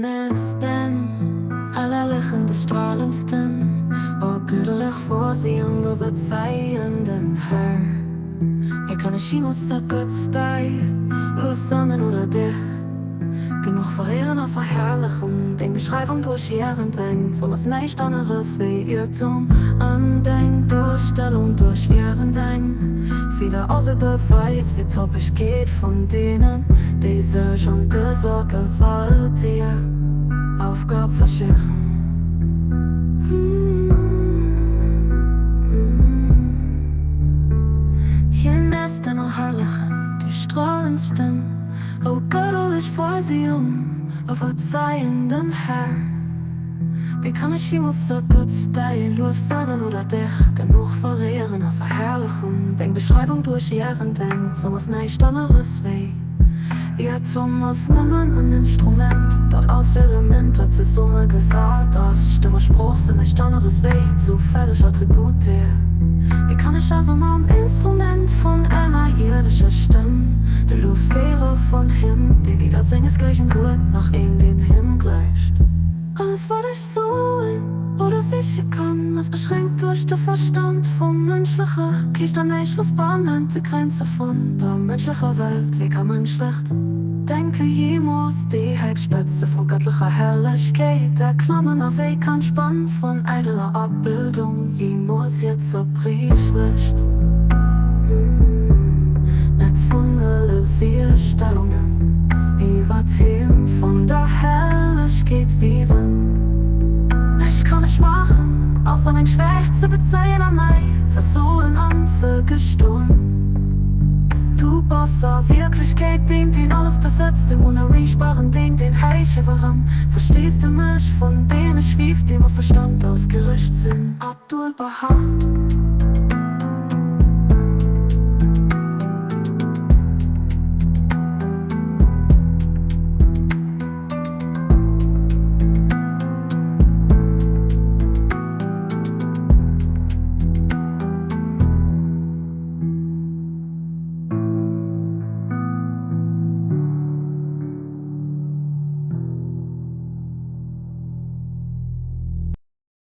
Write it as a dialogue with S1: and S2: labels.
S1: schönsten, allerlichende, strahlendsten och göttelig voorziende, verzeihenden Herr. Wir können Chinos sagt Gott sei, Sonnen oder dich. Genug verehren und verherrlichen, den Beschreibung durch Jahren drängt, so was nicht anderes wie Irrtum andenkt, Durchstellung durch ihren Denk. Wieder außer Beweis, wie topisch geht von denen, die sich und die Sorge Gewalt ihr Aufgabe verschiffen. Hier nächsten und herrlichen, die strahlendsten, oh göttlich Vorsehung, auf verzeihenden Herr. Wie kann ich jemals so gut steilen, nur auf Sonnen oder dich? Genug verehren und verherrlichen, denk Beschreibung durch Jahren denkt, so was nicht anderes wie Irrtum aus Nummern ein Instrument, dort aus Elemente zur Summe gesagt, das Stimme Spruch sind nicht anderes wie zufällig Attribut dir. Wie kann ich also mal ein Instrument von einer irdischen Stimme, die Luftfähre von Himmel, die wieder singen es gleich im Blut nach in den Himmel gleicht. Alles, was ich so in oder sicher kann, ist beschränkt durch den Verstand vom Menschlichen. Kriegt dann nicht die Grenze von der menschlichen Welt. Wie kann menschlich denke jemals die Heckspitze von göttlicher Herrlichkeit? Der Klammern auf Weg kann spannen von eitler Abbildung, jemals jetzt so Brieflicht. Netz von Vierstellungen, über Themen von der Herrlichkeit wie wenn. Ich kann nicht machen, außer mein Schwäch zu bezeichnen an mich, versuchen anzugestehen. Du baust auf Wirklichkeit, den alles besitzt, dem unerreichbaren Ding, den heiche warum. Verstehst du mich, von denen schwieft, die mit Verstand ausgerichtet sind? Abdul Baha.